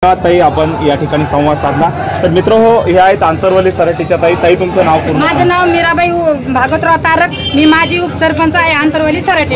का ताई आपण या ठिकाणी संवाद साधला। तर मित्र हो, हे आहेत आंतरवली सराटीच्या ताई। ताई तुमचं नाव पूर्ण? माझं नाव मीराबाई भागवतराव तारक, मी माजी उपसरपंच आहे आंतरवली सराटी।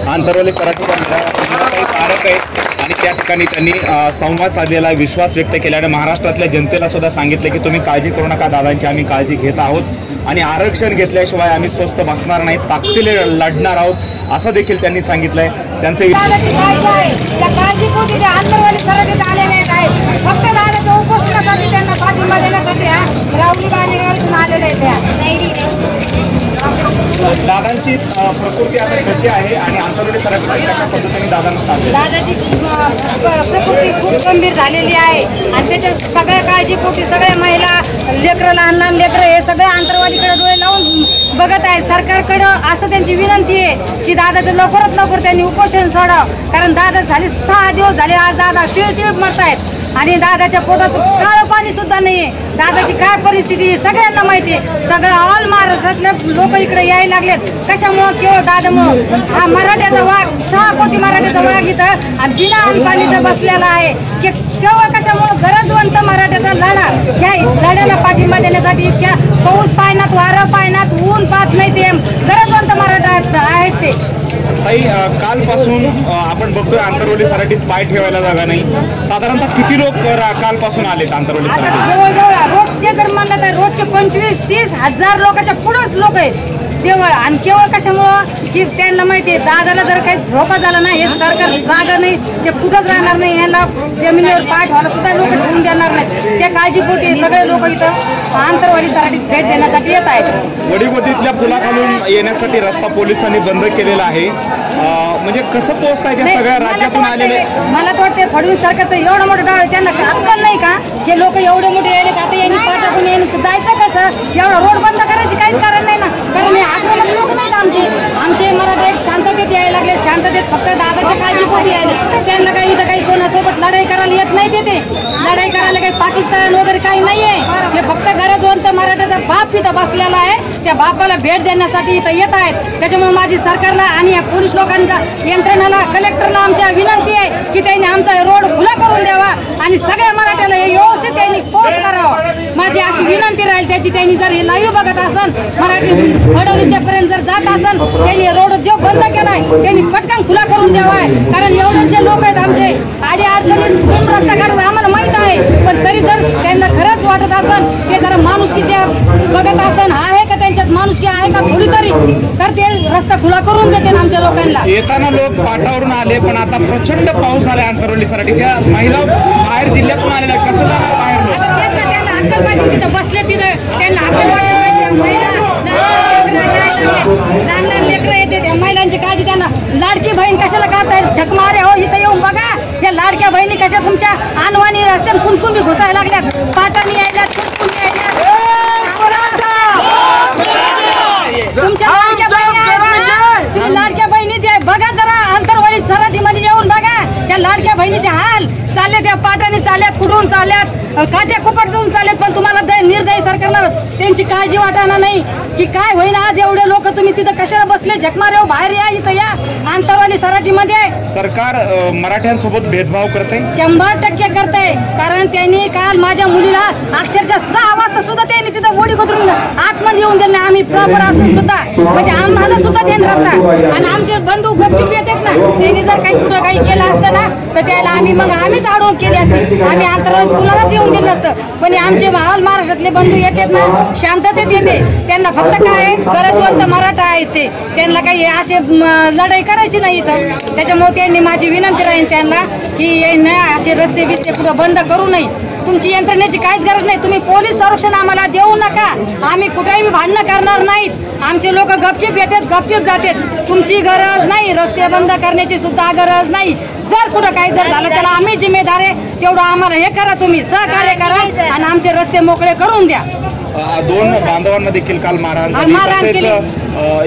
आंतरवली सराटीच्या मीराबाई तारक आहे आणि त्या ठिकाणी त्यांनी संवाद साधलेला, विश्वास व्यक्त केला आणि महाराष्ट्रातल्या जनतेला सुद्धा सांगितलं की तुम्ही काळजी करू नका दादांची, आम्ही काळजी घेत आहोत आणि आरक्षण घेतल्याशिवाय आम्ही स्वस्थ बसणार नाही, ताकदीने लढणार आहोत असं देखील त्यांनी सांगितलंय। त्यांचे फक्त दादाच्या उपोषणासाठी त्यांना पाठिंबा देण्यासाठी राहुल गांधी आलेले आहेत। दादांची प्रकृती आता कशी आहे आणि आंतरवली सराटी कशा पद्धतीने दादांना सांगते? दादाची प्रकृती खूप गंभीर झालेली आहे आणि त्याच्या सगळ्या काळजीपोटी सगळ्या महिला, लेकरं, लहान लहान लेकरं हे सगळे आंतरवालीकडे डोळे लावून बघत आहेत। सरकारकडं असं त्यांची विनंती आहे की दादाचं लवकरात लवकर त्यांनी उपोषण सोडावं, कारण दादा झाले 6 दिवस झाले, आज दादा तिळ मरतायत आणि दादाच्या पोटात काळं पाणी सुद्धा नाहीये। दादाची काय परिस्थिती सगळ्यांना माहिती आहे, सगळं ऑल महाराष्ट्रातले लोक इकडे यायला लागलेत। कशामुळं? केवळ दादामुळं। हा मराठ्याचा वाघ, 6 कोटी मराठ्याचा वाघ इथं आणि बिना आणपाणीचा बसलेला आहे। केवळ कशामुळं? गरजवंत मराठ्याचा लढा, ह्या लढ्याला पाठिंबा देण्यासाठी इतक्या पाऊस पायनात, वारं पायनात, ऊन पाहत नाही ते गरजवंत मराठा आहेत ते। ताई कालपासून आपण बघतोय आंतरवली सराटीत पाय ठेवायला जागा नाही, साधारणतः किती लोक कालपासून आलेत आंतरवली सराटीत? जवळजवळ रोजचे जर म्हणलं तर रोजचे 25-30 हजार लोकांच्या पुढेच लोक आहेत देवळ। आणि केवळ कशामुळं? की त्यांना माहिती आहे दादाला जर काही धोका झाला नाही, हे सरकार जागा नाही, ते कुठंच राहणार नाही, यांना जमिनीवर पाय ठेवायला सुद्धा लोक ठेवून देणार नाही। त्या काळजीपोटी सगळे लोक इथं आंतरवाली सराटीत भेट देण्यासाठी येत आहेत। वडीगोदीतल्या पुलाखालून येण्यासाठी रस्ता पोलिसांनी बंद केलेला आहे, म्हणजे कसं पोहोचताय त्या सगळ्या राज्यातून आलेले? मला तर वाटते फडणवीस सरकारचं एवढं मोठं डाव आहे, त्यांना अक्कल नाही का? हे लोक एवढे मोठे यायले, आता यांनी पाठातून जायचं कसं? एवढा रोड बंद करायची काहीच कारण नाही ना, कारण हे आक्रमक लोक नाहीत आमचे मराठा शांततेत यायला लागले, शांततेत फक्त दादाच्या काळजीपोटी यायले। त्यांना काही इथं काही कोणासोबत लढाई करायला येत नाही, ते लढाई करायला काही पाकिस्तान वगैरे काही नाहीये। हे फक्त गरजवंत मराठाचा बाप इथं बसलेला आहे, त्या बापाला भेट देण्यासाठी इथं येत आहेत। त्याच्यामुळे माझी सरकारला आणि या पोलीस लोकांच्या यंत्रणेला, कलेक्टरला आमच्या विनंती आहे की त्यांनी आमचा रोड खुला करून द्यावा आणि सगळ्या मराठ्याला हे व्यवस्थित त्यांनी पोच करावं, माझी अशी विनंती राहील त्याची। त्यांनी जर हे लाईव्ह बघत असन, मराठी वडवलीच्या पर्यंत जर जात असन, त्यांनी रोड जो बंद केलाय त्यांनी पटकन खुला करून द्यावाय, कारण एवढे जे लोक आहेत आमचे आडी अडचणीत रस्ता काढायला आम्हाला माहित आहे, पण तरी जर त्यांना खरंच वाटत असन, ते जरा माणुसकीच्या बघत असन, आहे का त्यांच्यात माणुसकी आहे का थोडी तरी, तर ते रस्ता खुला करून देते आमच्या लोकांना। येताना लोक पाठावरून आले, पण आता प्रचंड पाऊस आला आंतरवली सराटी, त्या महिला बाहेर जिल्ह्यातून आलेल्या, कसं जाणार बाहेर लोक? त्यांना अक्कल पाहिजे, तिथं बसले तिथं त्यांना अक्कल पाहिजे। महिला लहान लहान लेकरं येते, महिलांची काळजी, त्यांना लाडकी बहीण कशाला काढताय? झक मारे हो, इथं येऊन बघा, या लाडक्या बहिणी कशा तुमच्या आणवानी रस्त्याने कुणकुण बी घुसायला लागल्यात, पाटानी यायल्यात, कुणकुण यायल्यात, तुमच्या लाडक्या बहिणी आहेत ना, तुम्ही लाडक्या बहिणी ते बघा जरा, आंतरवाली सराटीमध्ये येऊन बघा, त्या लाडक्या बहिणीचे हाल चालले, त्या पाटाने चालल्यात, कुठून चालल्यात, काट्या कुपटून चालल्यात, पण तुम्हाला निर्दयी सरकारला त्यांची काळजी वाटणार नाही की काय होईना। आज एवढे लोक तुम्ही तिथं कशाला बसले? झकमारे हो, बाहेर या, इथं या आंतरवाली सराटीमध्ये। सरकार मराठ्यांसोबत भेदभाव करते, 100% करते, कारण त्यांनी काल माझ्या मुलीला अक्षरशः 6 वाजता सुद्धा त्यांनी तिथं ओढी कोतरून आतमध्ये येऊन दिले, आम्ही प्रॉपर असून सुद्धा, म्हणजे आम्हाला सुद्धा त्यांनी रस्ता, आणि आमचे बंधू गपचूप येतात ना, त्यांनी जर काही कुठं काही केलं असतं ना तर त्याला आम्हीच अडवून केली असते, आम्ही आंतरवाली कुणालाच येऊन दिलं असतं, पण आमचे ऑल महाराष्ट्रातले बंधू येतात ना, शांततेत येते, त्यांना फक्त काय गरजवंत मराठा आहेत ते, त्यांना काही असे लढाई करायची नाही इथं। त्याच्यामुळे त्यांनी माझी विनंती राहील त्यांना की असे रस्ते बिस्ते पुढे बंद करू नये, तुमची यंत्रणेची काहीच गरज नाही, तुम्ही पोलीस संरक्षण आम्हाला देऊ नका, आम्ही कुठेही भांडणं करणार नाहीत, आमचे लोक गपचूप येतात, गपचूप जातात, तुमची गरज नाही, रस्ते बंद करण्याची सुद्धा गरज नाही। जर कुठं काही जर झालं त्याला आम्ही जिम्मेदार आहे, तेवढं आम्हाला हे करा, तुम्ही सहकार्य करा आणि आमचे रस्ते मोकळे करून द्या। 2 बांधवांना देखील काल मारहाण केली,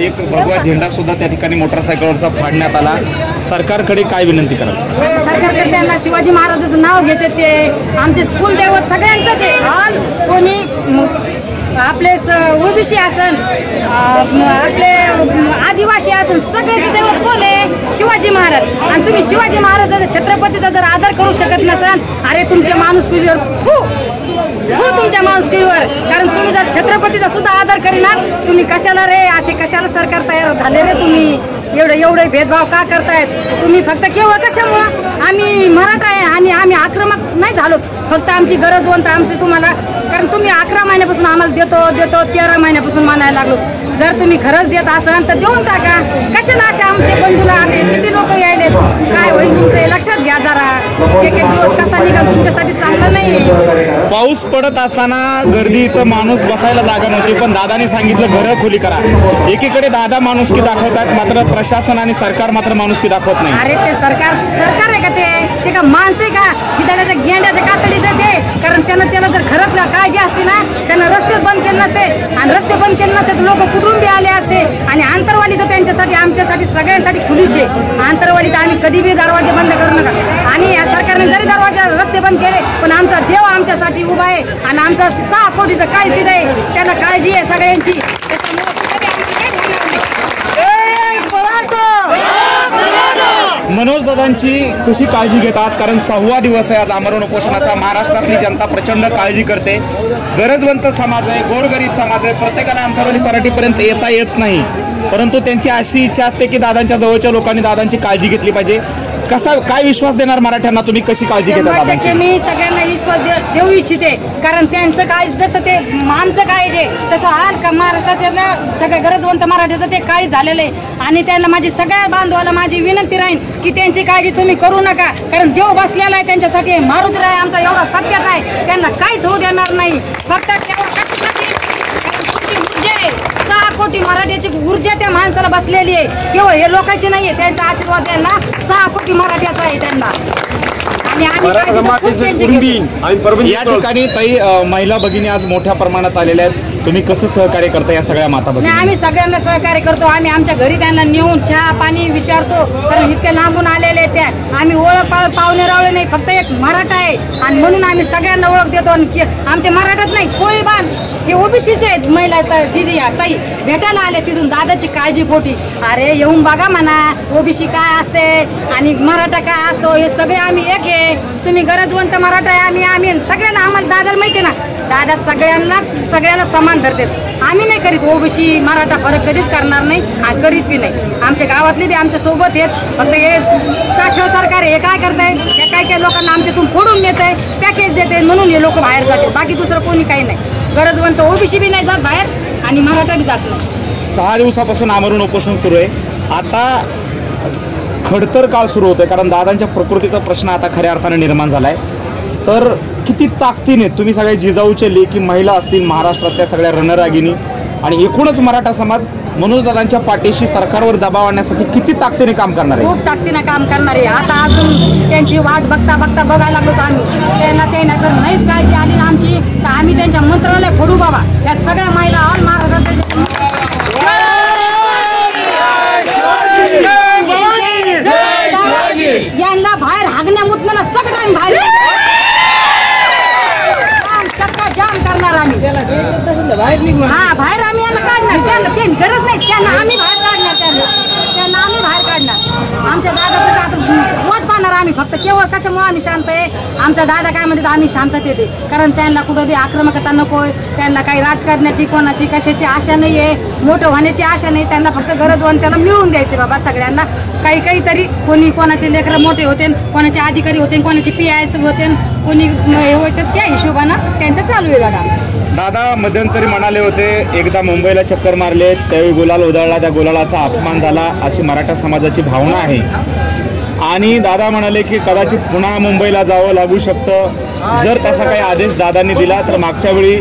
एक भगवा झेंडा सुद्धा त्या ठिकाणी मोटरसायकलवरचा फाडण्यात आला, सरकारकडे काय विनंती कराल? सरकारकडे त्यांना शिवाजी महाराजांचं नाव घेते, ते आमचे कुलदैवत सगळ्यांचं ते, कोणी आपले ओबीसी असन, आपले आदिवासी असन, सगळ्याचे दैवत कोण आहे? शिवाजी महाराज. आणि तुम्ही शिवाजी महाराजाचा छत्रपतीचा जर आदर करू शकत नसाल, अरे तुमच्या माणुसकीवर तुमच्या माणुसकीवर. कारण तुम्ही जर छत्रपतीचा सुद्धा आदर करीनात, तुम्ही कशाला रे असे कशाला सरकार तयार झाले रे? तुम्ही एवढे भेदभाव का करतायत तुम्ही? फक्त केवळ कशामुळं? आम्ही मराठा आहे आणि आम्ही आक्रमक नाही झालो, फक्त आमची गरज होतं आमची तुम्हाला. कारण तुम्ही 11 महिन्यापासून आम्हाला देतो 13 महिन्यापासून म्हणायला लागलो. जर तुम्ही खरंच देत असाल तर देऊन टाका. कशाला असे आमचे बंधूला आले किती लोक यायले, काय होईल तुमचं लक्षात घ्या जरा. एक दिवस कसा निघाल तुमच्यासाठी चांगलं नाही. पाऊस पडत असताना गर्दी इथं माणूस बसायला जागा नव्हती, पण दादाने सांगितलं घरं खुली करा. एकीकडे दादा माणुसकी दाखवतात, मात्र प्रशासन आणि सरकार मात्र माणुसकी दाखवत नाही. अरे ते सरकार आहे का? ते का माणसं आहे का? गिधाड्याच्या गेंड्याच्या कातडीचं ते. कारण त्याला जर खरंच काळजी असते ना, त्यानं रस्ते बंद केले नसते. आणि रस्ते बंद केले नसते तर लोक कुठून बी आले असते. आणि आंतरवाली तर त्यांच्यासाठी आमच्यासाठी सगळ्यांसाठी खुलीचे. आंतरवाली तर आम्ही कधी बी दरवाजे बंद करू नका. आणि या सरकारने जरी दरवाजा रस्ते बंद केले, पण आमचा देव आमच्यासाठी उभा आहे. आणि आमचा 6 कोटीचं काय स्थिती आहे, त्याला काळजी आहे सगळ्यांची. मनोज दादांची कशी काळजी घेतात? कारण 6वा दिवस आहे आज आमरण उपोषणाचा. महाराष्ट्रातली जनता प्रचंड काळजी करते. गरजवंत समाज आहे, गोरगरीब समाज आहे, प्रत्येकाला अंतरवाली सराटीपर्यंत येता येत नाही. परंतु त्यांची अशी इच्छा असते की दादांच्या जवळच्या लोकांनी दादांची काळजी घेतली पाहिजे. काय विश्वास देणार मराठ्यांना? तुम्ही कशी काळजी घेता दादांची? मी सगळ्यांना विश्वास देऊ इच्छिते. कारण त्यांचं काय जसं ते आमचं काय जे तसं हाल का महाराष्ट्रातल्या सगळ्या गरजवंत मराठ्याचं ते काही झालेलं आहे. आणि त्यांना माझी सगळ्या बांधवाला माझी विनंती राहील की त्यांची काळजी तुम्ही करू नका. कारण देव बसलेला आहे त्यांच्यासाठी. मारुतीराय आमचा एवढा सत्याचा आहे, त्यांना काहीच होऊ देणार नाही. फक्त 6 कोटी मराठ्याची ऊर्जा त्या माणसाला बसलेली आहे. केवळ हे लोकांची नाहीये, त्यांचा आशीर्वाद त्यांना 6 कोटी मराठ्याचा आहे त्यांना. आणि या ठिकाणी ताई महिला भगिनी आज मोठ्या प्रमाणात आलेल्या आहेत. तुम्ही कसं सहकार्य करता या सगळ्या माता भगिनी? आम्ही सगळ्यांना सहकार्य करतो. आम्ही आमच्या घरी त्यांना नेऊन चहा पाणी विचारतो. कारण इतके लांबून आलेले त्या आम्ही ओळख पाहुणे रावळे नाही, फक्त एक मराठा आहे. आणि म्हणून आम्ही सगळ्यांना ओळख देतो. आमचे मराठाच नाही, कोळी बांध हे ओबीसीचे आहेत. महिला दिदी ताई भेटायला आले तिथून दादाची काळजी पोटी. अरे येऊन बघा म्हणा ओबीसी काय असते आणि मराठा काय असतो, हे सगळे आम्ही एक आहे. तुम्ही गरजवंत मराठा आहे, आम्ही सगळ्यांना आम्हाला दादाला माहिती ना, दादा सगळ्यांना समान धरते. आम्ही नाही करीत ओबीसी मराठा फरक कधीच करणार नाही आणि करीत बी नाही. आमच्या गावातले बी आमच्या सोबत आहेत. फक्त हे साठव सरकार हे काय करताय, हे काय लोकांना आमच्यातून फोडून नेत आहे, पॅकेज देते म्हणून हे लोक बाहेर जाते. बाकी दुसरं कोणी काही नाही. गरजवंत ओबीसी बी नाही जात बाहेर आणि मराठा बी जात नाही. 6 दिवसापासून आमरण उपोषण सुरू आहे. आता खडतर काळ सुरू होतोय, कारण दादांच्या प्रकृतीचा प्रश्न आता खऱ्या अर्थाने निर्माण झालाय. तर किती ताकदीने तुम्ही सगळ्या जिजाऊचे लेकी महिला असतील, महाराष्ट्रातल्या सगळ्या रणरागिनी आणि एकूणच मराठा समाज मनोज दादांच्या पाठीशी सरकारवर दबाव आणण्यासाठी किती ताकदीने काम करणार आहे? खूप ताकदीने काम करणार आहे. आता अजून त्यांची वाट बघायला लागलो आम्ही. त्यांना जर नाहीच काळजी आली आमची तर आम्ही त्यांच्या मंत्रालय फोडू बाबा. या सगळ्या महिला ऑल महाराष्ट्राच्या यांना बाहेर हागण्या मुतण्याला सगळं आम्ही बाहेर जाम करणार आम्ही. हा बाहेर आम्ही याला काढणार. त्यांना गरज नाही, त्यांना आम्ही बाहेर काढणार. त्यांना आम्ही बाहेर काढणार. आमच्या दादाचं आता वोट पाहणार आम्ही. फक्त केवळ कशामुळे आम्ही शांत आहे, आमचा दादा काय म्हणते आम्ही शांततेत येते. कारण त्यांना कुठं बी आक्रमकता नकोय, त्यांना काही राजकारणाची कोणाची कशाची आशा नाही आहे, मोठं होण्याची आशा नाही. त्यांना फक्त गरजवंताला मिळवून द्यायचे बाबा सगळ्यांना. काहीतरी कोणी कोणाचे लेकरं मोठे होते, कोणाचे अधिकारी होते, कोणाचे PIS होते, कोणी होते, त्या हिशोबानं त्यांचं चालू आहे बघा. दादा मध्यंतरी म्हणाले होते एकदा मुंबईला चक्कर मारले त्यावेळी गुलाल उधळला, त्या गुलालाचा अपमान झाला अशी मराठा समाजाची भावना आहे. आणि दादा म्हणाले की कदाचित पुन्हा मुंबईला जावं लागू शकतं जर तसा काही आदेश दादांनी दिला. तर मागच्या वेळी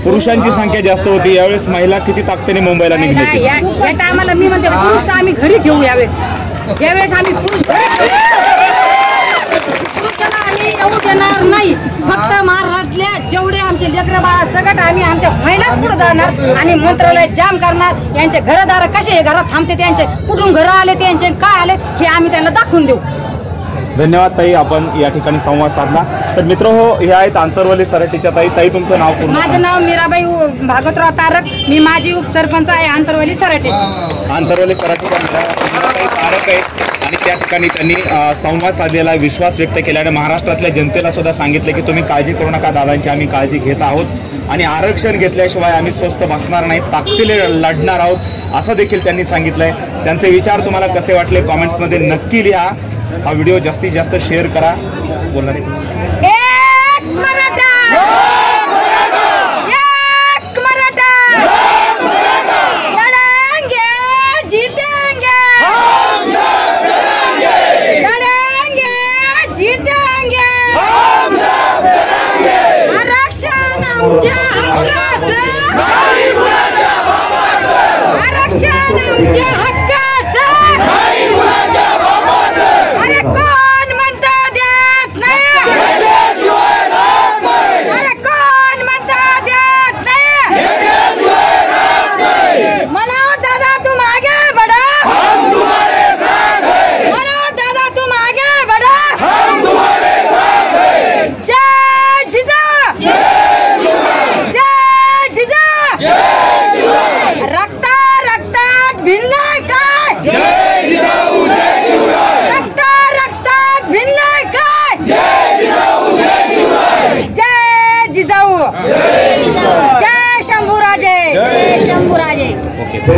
पुरुषांची संख्या जास्त होती, यावेळेस महिला किती ताकदीने मुंबईला निघाली? या टायमाला मी म्हणते पुरुष आम्ही घरी ठेवू. यावेळेस आम्ही पुरुषाला आम्ही येऊ देणार नाही. फक्त महाराष्ट्रातल्या जेवढे आमचे लेकरं बाळा सगळं आम्ही आमच्या महिलाच पुढे जाणार आणि मंत्रालय जाम करणार. यांचे घरदार कसे घरात थांबते, त्यांचे कुठून घरं आले, त्यांचे काय आले हे आम्ही त्यांना दाखवून देऊ. धन्यवाद ताई, आपण या ठिकाणी संवाद साधला. तर मित्र हो, हे आहेत आंतरवली सराटीच्या ताई. ताई तुमचं नाव पूर्ण? माझं नाव मीराबाई भागवतराव तारक, मी माजी उपसरपंच आहे आंतरवली सराटी. आंतरवली सराटीचा मीराबाई तारक आहे आणि त्या ठिकाणी त्यांनी संवाद साधलेला, विश्वास व्यक्त केला आणि महाराष्ट्रातल्या जनतेला सुद्धा सांगितलं की तुम्ही काळजी करू नका दादांची, आम्ही काळजी घेत आहोत आणि आरक्षण घेतल्याशिवाय आम्ही स्वस्थ बसणार नाही, ताकदीने लढणार आहोत असं देखील त्यांनी सांगितलंय. त्यांचे विचार तुम्हाला कसे वाटले कॉमेंट्समध्ये नक्की लिहा. हा व्हिडिओ जास्तीत जास्त शेअर करा. बोलणार एक मराठा, एक मराठा, लढेंगे जीतेंगे, लढेंगे जीतेंगे, आरक्षण आमच्या हक्काचं, आरक्षण आमच्या हक्काचं. अरे कोण म्हणता देत नाही, अरे कोण म्हणता देत नाही. मनोज दादा तुम आगे बढ़ो, हम तुम्हारे साथ हैं. मनोज दादा तुम आगे बढ़ो, हम तुम्हारे साथ हैं. जय जिजा, जय जिजा, रक्ता रक्तात भिनलाय काय, जय जिजाऊ जय शिवराय, रक्ता रक्तात भिनलाय काय, जय जिजाऊ जय शिवराय, जय जिजाऊ, जय जिजाऊ, जय शंभूराजे, जय शंभूराजे. ओके.